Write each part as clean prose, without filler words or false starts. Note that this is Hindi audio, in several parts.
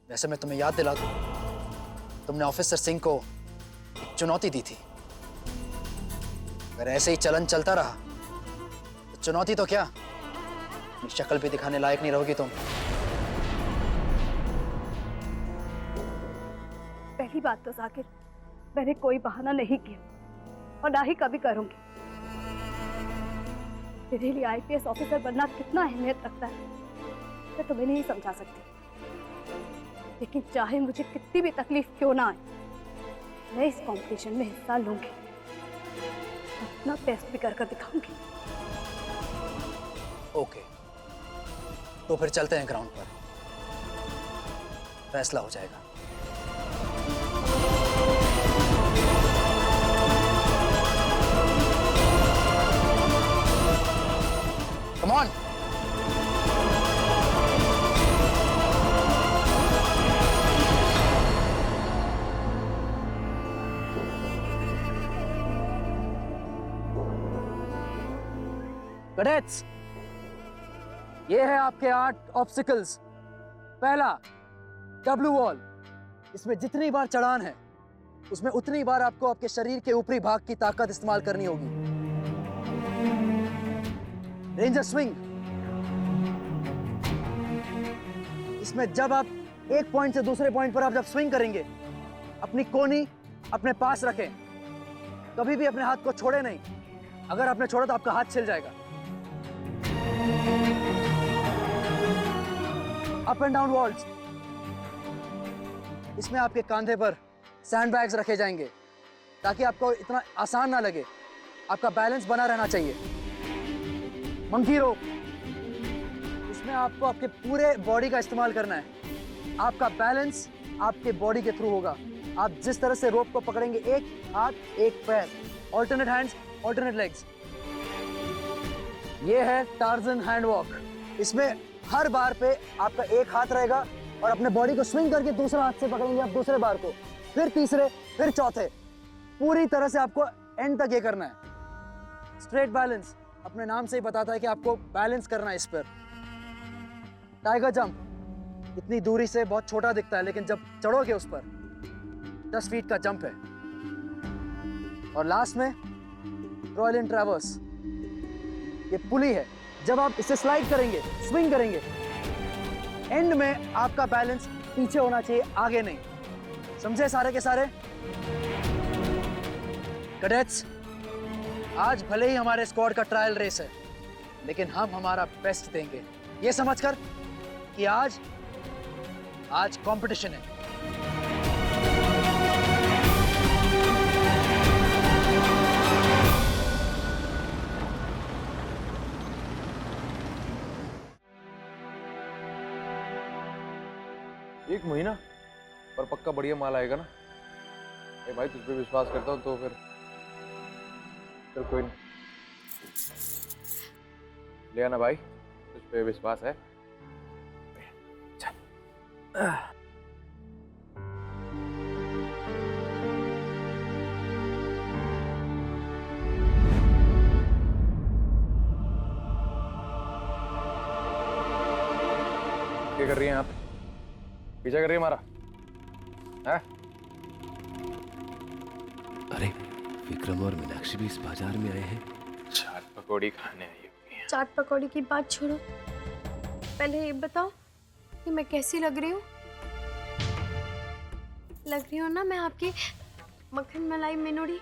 वैसे मैं तुम्हें याद दिला दूं, तुमने ऑफिसर सिंह को एक चुनौती दी थी। अगर ऐसे ही चलन चलता रहा तो चुनौती तो क्या, अपनी शक्ल भी दिखाने लायक नहीं रहोगी तुम। पहली बात तो जाकिर, मैंने कोई बहाना नहीं किया और ना ही कभी करूंगी। मेरे लिए आईपीएस ऑफिसर बनना कितना अहमियत रखता है मैं तुम्हें नहीं समझा सकती, लेकिन चाहे मुझे कितनी भी तकलीफ क्यों ना आए, मैं इस कंपटीशन में हिस्सा लूंगी, अपना बेस्ट भी कर दिखाऊंगी। ओके, तो फिर चलते हैं ग्राउंड पर, फैसला हो जाएगा। Come on! कैडेट्स, ये है आपके 8 ऑब्स्टिकल्स। पहला, डब्ल्यू वॉल। इसमें जितनी बार चढ़ान है उसमें उतनी बार आपको आपके शरीर के ऊपरी भाग की ताकत इस्तेमाल करनी होगी। रेंजर स्विंग, इसमें जब आप एक पॉइंट से दूसरे पॉइंट पर आप जब स्विंग करेंगे, अपनी कोनी अपने पास रखें, कभी भी अपने हाथ को छोड़े नहीं। अगर आपने छोड़ा तो आपका हाथ छिल जाएगा। अप एंड डाउन वॉल्स, इसमें आपके कंधे पर सैंडबैग्स रखे जाएंगे ताकि आपको इतना आसान ना लगे, आपका बैलेंस बना रहना चाहिए। मंकी रोप, इसमें आपको आपके पूरे बॉडी का इस्तेमाल करना है। आपका बैलेंस आपके बॉडी के थ्रू होगा। आप जिस तरह से रोप को पकड़ेंगे, एक हाथ एक पैर, ऑल्टरनेट हैंड्स ऑल्टरनेट लेग्स। ये है टार्जन हैंड वॉक। इसमें हर बार पे आपका एक हाथ रहेगा और अपने बॉडी को स्विंग करके दूसरा हाथ से पकड़ेंगे आप दूसरे बार को, फिर तीसरे, फिर चौथे। पूरी तरह से आपको एंड तक ये करना है। स्ट्रेट बैलेंस अपने नाम से ही बताता है कि आपको बैलेंस करना है इस पर। टाइगर जंप, इतनी दूरी से बहुत छोटा दिखता है लेकिन जब चढ़ोगे उस पर 10 फीट का जंप है। और लास्ट में रॉयल इन ट्रैवर्स, ये पुली है। जब आप इसे स्लाइड करेंगे, स्विंग करेंगे, एंड में आपका बैलेंस पीछे होना चाहिए, आगे नहीं। समझे सारे के सारे? कैडेट्स, आज भले ही हमारे स्क्वाड का ट्रायल रेस है, लेकिन हम हमारा बेस्ट देंगे, ये समझकर कि आज कंपटीशन है। एक महीना पर पक्का बढ़िया माल आएगा ना? ए भाई, तुझ पे विश्वास करता हूँ तो फिर कोई नहीं, ले आना भाई, तुझ पे विश्वास है। चल। क्या कर रही हैं आप? पीछा कर रही है हमारा? है? अरे, विक्रम और मीनाक्षी भी इस बाजार में आए हैं। चाट पकौड़ी खाने आई हुई हैं। चाट पकौड़ी की बात छोड़ो, पहले ये बताओ कि मैं कैसी लग रही हूँ? लग रही हूँ ना मैं आपकी मक्खन मलाई मेनोड़ी?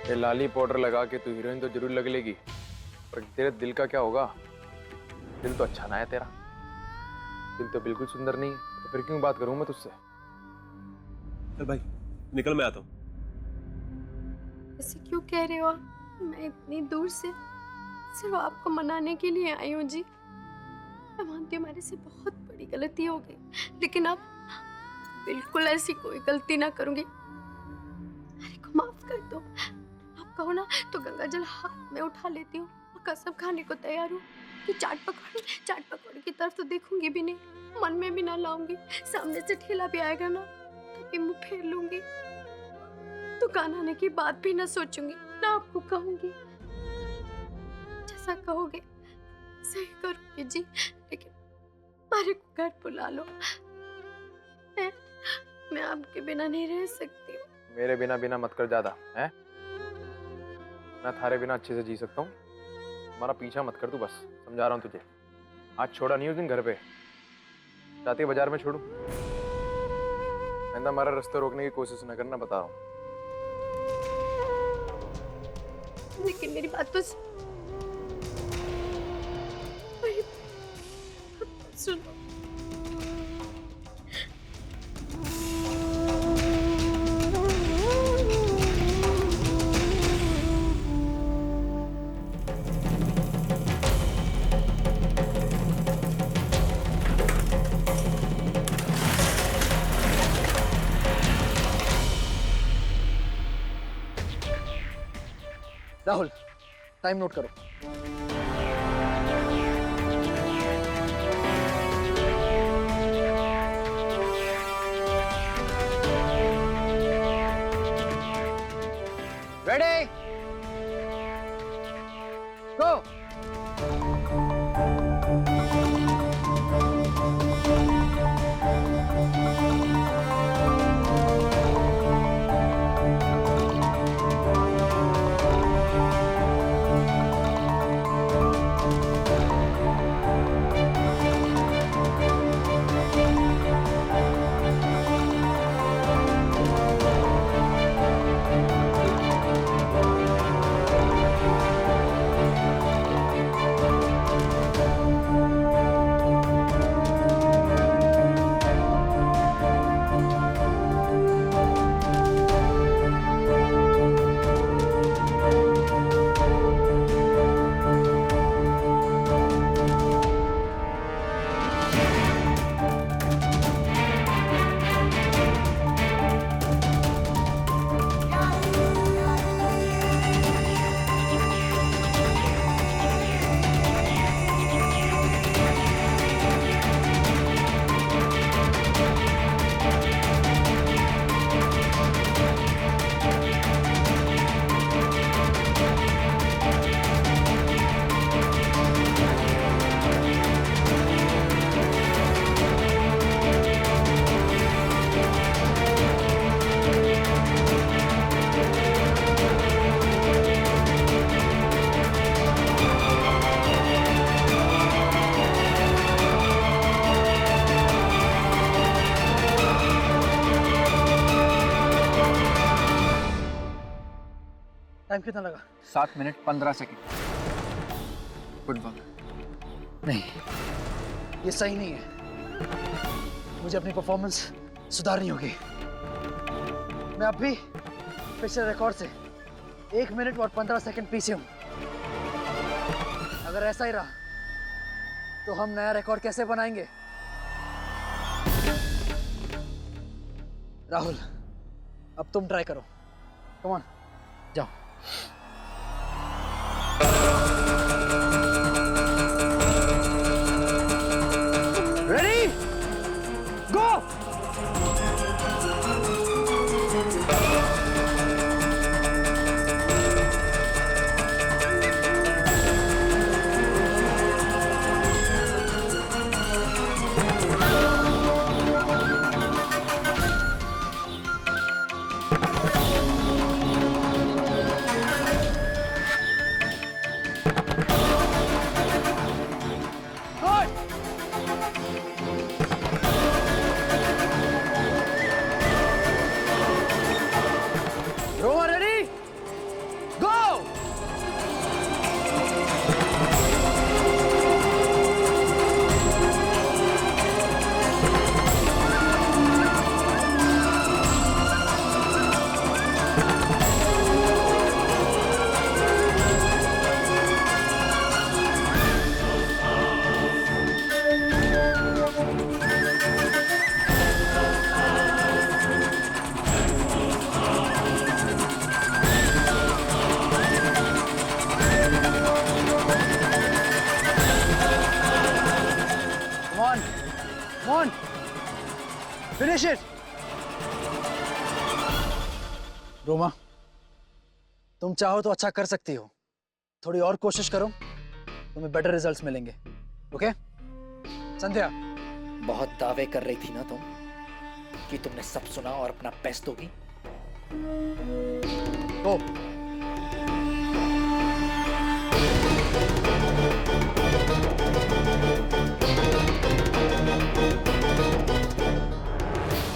ये लाली पाउडर लगा के तू हीरोइन तो जरूर लगेगी, पर तेरे दिल का क्या होगा? दिल तो अच्छा ना है तेरा, दिल तो बिल्कुल सुंदर नहीं है, तो फिर क्यों बात करूं मैं तुझसे? चल भाई निकल, मैं आता हूँ। ऐसे क्यों कह रहे हो आप? मैं इतनी दूर से सिर्फ आपको मनाने के लिए आई हूँ जी। मैं मानती हूँ मेरे से बहुत बड़ी गलती हो गई, लेकिन अब बिल्कुल ऐसी कोई गलती ना करूंगी। अरे को माफ कर दो। आप कहो ना तो गंगा जल हाथ में उठा लेती हूँ और कसम खाने को तैयार हूँ कि चाट पकौड़ी की तरफ तो देखूंगी भी नहीं, मन में भी ना लाऊंगी। सामने से ठेला भी आएगा ना तभी मुंह फेर लूंगी। दुकान आने की बात भी ना सोचूंगी, ना आपको कहूंगी। जैसा कहोगे सही करूंगी जी, लेकिन मारे को घर बुला लो, आपके बिना नहीं रह सकती हूँ। मेरे बिना बिना मत कर ज्यादा है। मैं थारे बिना अच्छे से जी सकता हूँ। हमारा पीछा मत कर तू, बस समझा रहा हूँ तुझे। आज छोड़ा नहीं उस दिन घर पे, जाते बाजार में छोड़ू। हमारा रास्ते रोकने की कोशिश न करना, बता रहा हूँ। लेकिन मेरी बात तो सुनो। राहुल, टाइम नोट करो। रेडी, गो। टाइम कितना लगा? 7 मिनट 15 सेकंड। Good work. नहीं, ये सही नहीं है। मुझे अपनी परफॉर्मेंस सुधारनी होगी। मैं अब भी पिछले रिकॉर्ड से 1 मिनट और 15 सेकंड पीछे हूँ। अगर ऐसा ही रहा तो हम नया रिकॉर्ड कैसे बनाएंगे? राहुल, अब तुम ट्राई करो। कम ऑन, जाओ। Ready, go. Roma, ready? Go! Come on! Finish it! Roma, तुम चाहो तो अच्छा कर सकती हो। थोड़ी और कोशिश करो, तुम्हें बेटर रिजल्ट्स मिलेंगे। ओके? संध्या, बहुत दावे कर रही थी ना तुम। कि तुमने सब सुना और अपना बेस्ट दोगी? तो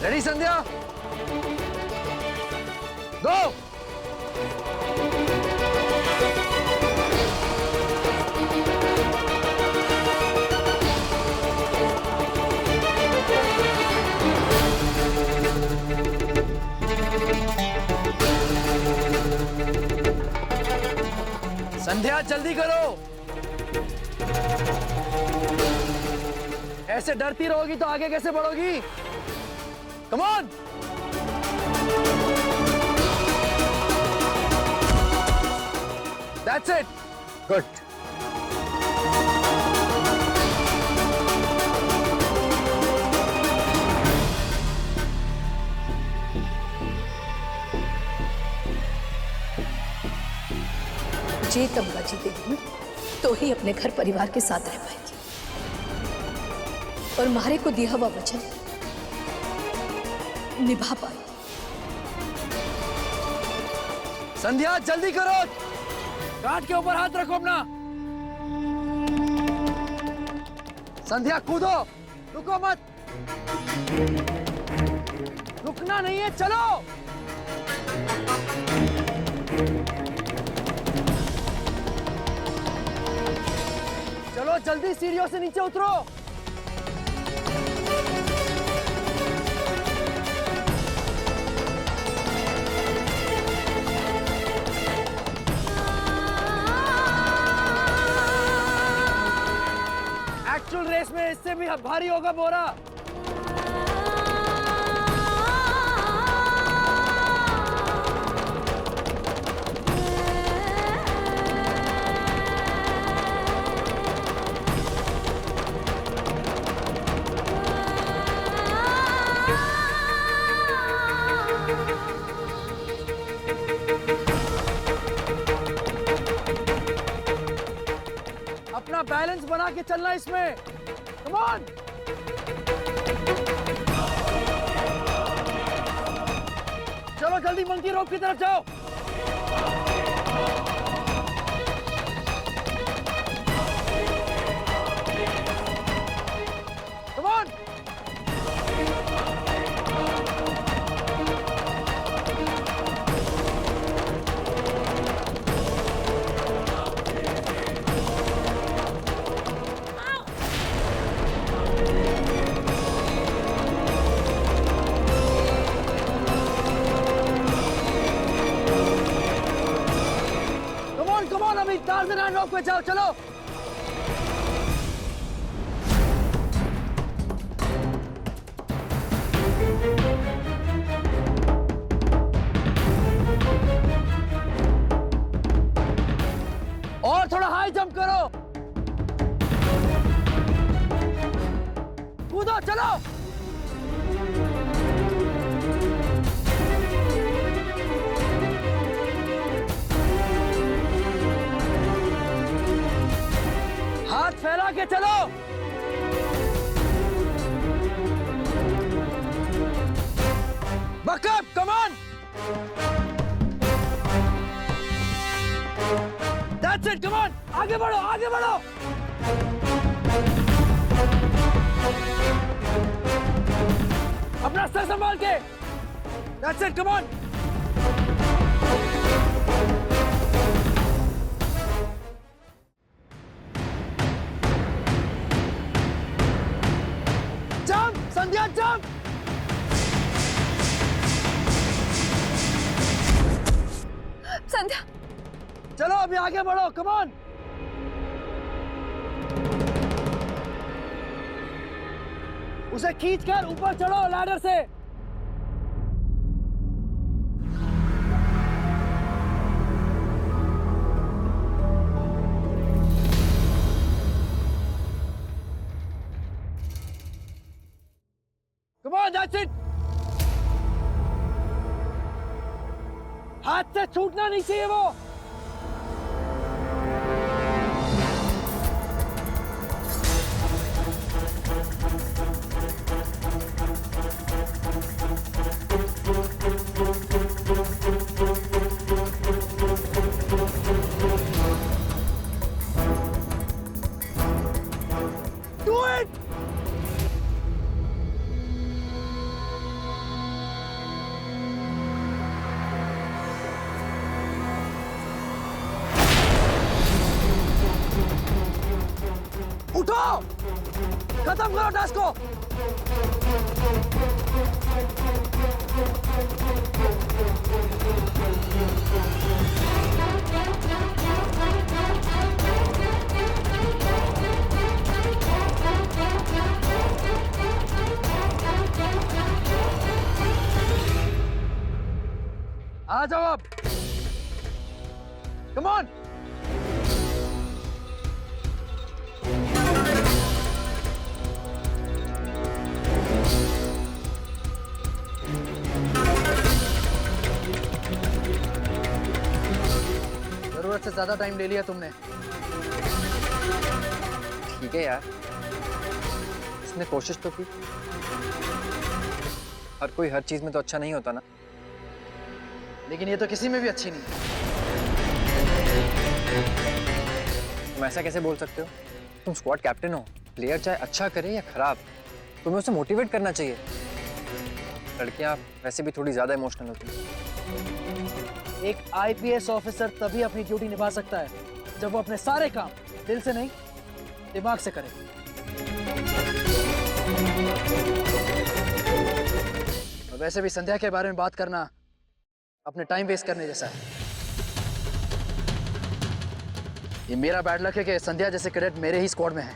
रेडी संध्या, गो। संध्या जल्दी करो, ऐसे डरती रहोगी तो आगे कैसे बढ़ोगी? Come on. That's it, good. जे तब बाजी देगी ना तो ही अपने घर परिवार के साथ रह पाएगी, और मारे को दिया हुआ वचन निभा पाए। संध्या जल्दी करो, काट के ऊपर हाथ रखो अपना। संध्या कूदो, रुको मत, रुकना नहीं है, चलो। चलो जल्दी सीढ़ियों से नीचे उतरो। एक्चुअल रेस में इससे भी भारी होगा बोरा। अपना बैलेंस बना के चलना इसमें, कम ऑन। चलो जल्दी मंकी रोक की तरफ जाओ। Come on. अभी टार्ज़न हैंड रॉक पे जाओ, चलो। और थोड़ा हाई जंप करो, कूदो, चलो। हाथ फैला के चलो। Buck up, come on. That's it, come on, आगे बढ़ो, आगे बढ़ो। अपना सर संभाल के। That's it, come on. Sandhya jump. Sandhya चलो अभी आगे बढ़ो, कम ऑन। उसे खींचकर ऊपर चढ़ो लैडर से। Come on, that's it. हाथ से छूटना नहीं चाहिए वो। गो, खत्म करो टास्क को। आ जाओ अब, कम ऑन। जरूरत से ज्यादा टाइम ले लिया तुमने। ठीक है यार, इसने कोशिश तो की। हर कोई हर चीज में तो अच्छा नहीं होता ना। लेकिन ये तो किसी में भी अच्छी नहीं। तुम ऐसा कैसे बोल सकते हो? तुम स्क्वाड कैप्टन हो। प्लेयर चाहे अच्छा करे या खराब, तुम्हें उसे मोटिवेट करना चाहिए। लड़कियां वैसे भी थोड़ी ज्यादा इमोशनल होती हैं। एक आईपीएस ऑफिसर तभी अपनी ड्यूटी निभा सकता है जब वो अपने सारे काम दिल से नहीं, दिमाग से करे। और वैसे भी संध्या के बारे में बात करना अपने टाइम वेस्ट करने जैसा है। ये मेरा बैड लक है कि संध्या जैसे कैडेट मेरे ही स्क्वाड में है।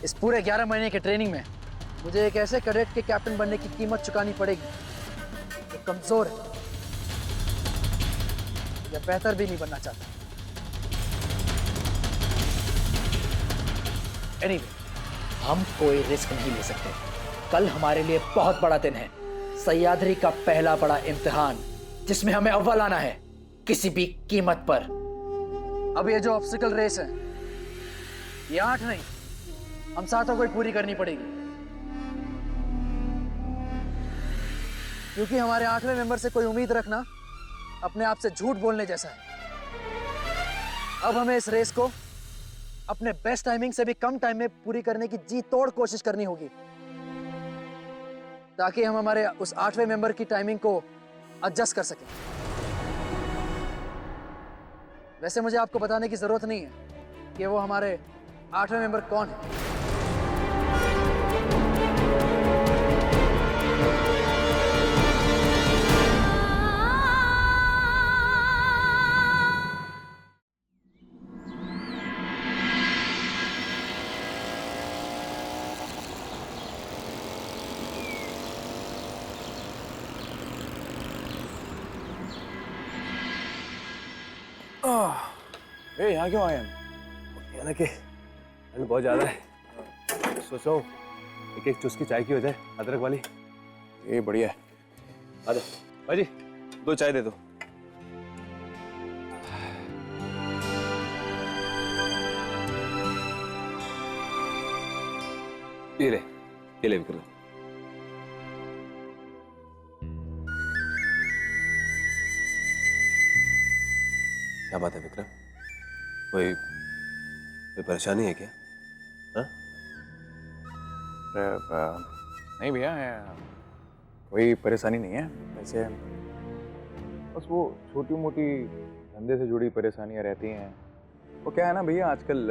इस पूरे 11 महीने के ट्रेनिंग में मुझे एक ऐसे कैडेट के कैप्टन बनने की कीमत चुकानी पड़ेगी जो कमजोर है या बेहतर भी नहीं बनना चाहता। एनीवे, हम कोई रिस्क नहीं ले सकते। कल हमारे लिए बहुत बड़ा दिन है, सह्याद्री का पहला बड़ा इम्तिहान, जिसमें हमें अव्वल आना है किसी भी कीमत पर। अब ये जो ऑब्स्टिकल रेस है, ये 8 नहीं, हम 7 को ही पूरी करनी पड़ेगी। क्योंकि हमारे 8वें मेंबर से कोई उम्मीद रखना अपने आप से झूठ बोलने जैसा है। अब हमें इस रेस को अपने बेस्ट टाइमिंग से भी कम टाइम में पूरी करने की जी तोड़ कोशिश करनी होगी, ताकि हम हमारे उस 8वें मेंबर की टाइमिंग को एडजस्ट कर सकें। वैसे मुझे आपको बताने की जरूरत नहीं है कि वो हमारे 8वें मेंबर कौन है। यहाँ क्यों आए हम? यानी कि ठंड बहुत ज्यादा है, सोचो एक चुस्की चाय की हो जाए, अदरक वाली। ये बढ़िया है। आ जाओ भाई जी, 2 चाय दे दो। ये ले विक्रम। क्या बात है विक्रम, कोई परेशानी है क्या? हाँ? नहीं भैया, कोई परेशानी नहीं है। वैसे बस वो छोटी मोटी धंधे से जुड़ी परेशानियां रहती हैं। वो क्या है ना भैया, आजकल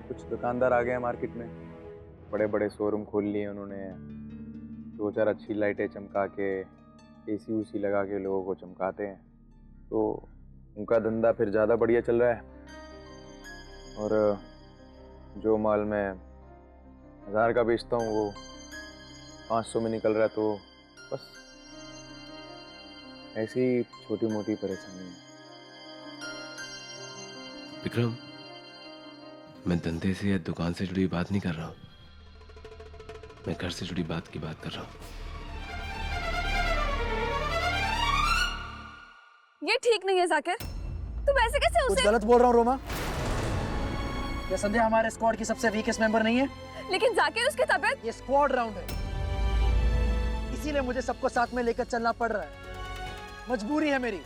कुछ दुकानदार आ गए हैं मार्केट में, बड़े बड़े शोरूम खोल लिए उन्होंने। 2-4 अच्छी लाइटें चमका के, एसी उसी लगा के लोगों को चमकाते हैं, तो उनका धंधा फिर ज़्यादा बढ़िया चल रहा है। और जो माल मैं 1000 का बेचता हूँ वो 500 में निकल रहा है। तो बस ऐसी छोटी मोटी परेशानी है। विक्रम, मैं धंधे से या दुकान से जुड़ी बात नहीं कर रहा हूँ, मैं घर से जुड़ी बात की बात कर रहा हूँ। ये ठीक नहीं है जाकिर, तुम ऐसे कैसे कुछ उसे? गलत बोल रहा हूँ रोमा? क्या संध्या हमारे स्क्वाड की सबसे वीकेस्ट मेंबर नहीं है? लेकिन जाकिर उसकी तबीयत। ये स्क्वाड राउंड है, इसीलिए मुझे सबको साथ में लेकर चलना पड़ रहा है, मजबूरी है मेरी।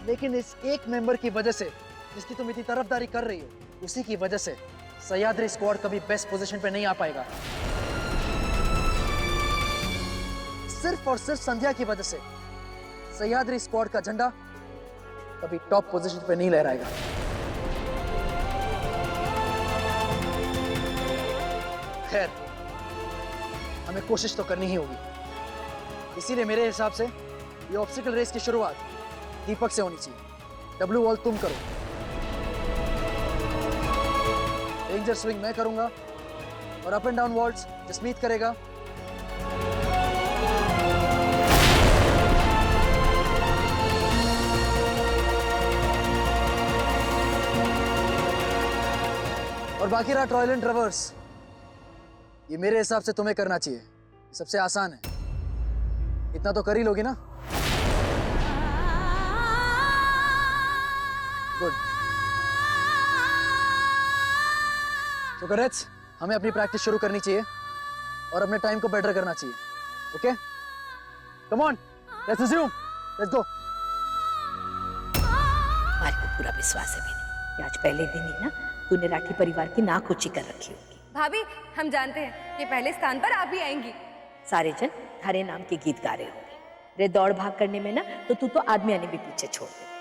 लेकिन इस एक मेंबर की वजह से, जिसकी तुम इतनी तरफदारी कर रही हो, उसी की वजह से सह्याद्री स्क्वाड कभी बेस्ट पोजीशन पे नहीं आ पाएगा। सिर्फ और सिर्फ संध्या की वजह से सह्याद्री स्क्वाड का झंडा कभी टॉप पोजीशन पे नहीं लहराएगा। खैर, हमें कोशिश तो करनी ही होगी। इसीलिए मेरे हिसाब से ये ऑब्स्टिकल रेस की शुरुआत दीपक से होनी चाहिए। डब्ल्यू वॉल तुम करो, डेंजर स्विंग मैं करूंगा, और up and down vaults Jasmeet करेगा। और बाकी रहा ट्रायल एंड रिवर्स, ये मेरे हिसाब से तुम्हें करना चाहिए, ये सबसे आसान है। इतना तो कर ही लोगी ना? गुड। तो करेक्ट, हमें अपनी प्रैक्टिस शुरू करनी चाहिए और अपने टाइम को बेटर करना चाहिए। Okay, come on, let's resume, let's go. हमारे को पूरा विश्वास है बेटी कि आज पहले दिन ही ना तूने राठी परिवार की नाक ऊंची कर रखी होगी। भाभी, हम जानते हैं कि पहले स्थान पर आप ही आएंगी। सारे जन हरे नाम के गीत गा रहे होंगे। रे दौड़ भाग करने में ना तो तू तो आदमी आने भी पीछे छोड़ दे।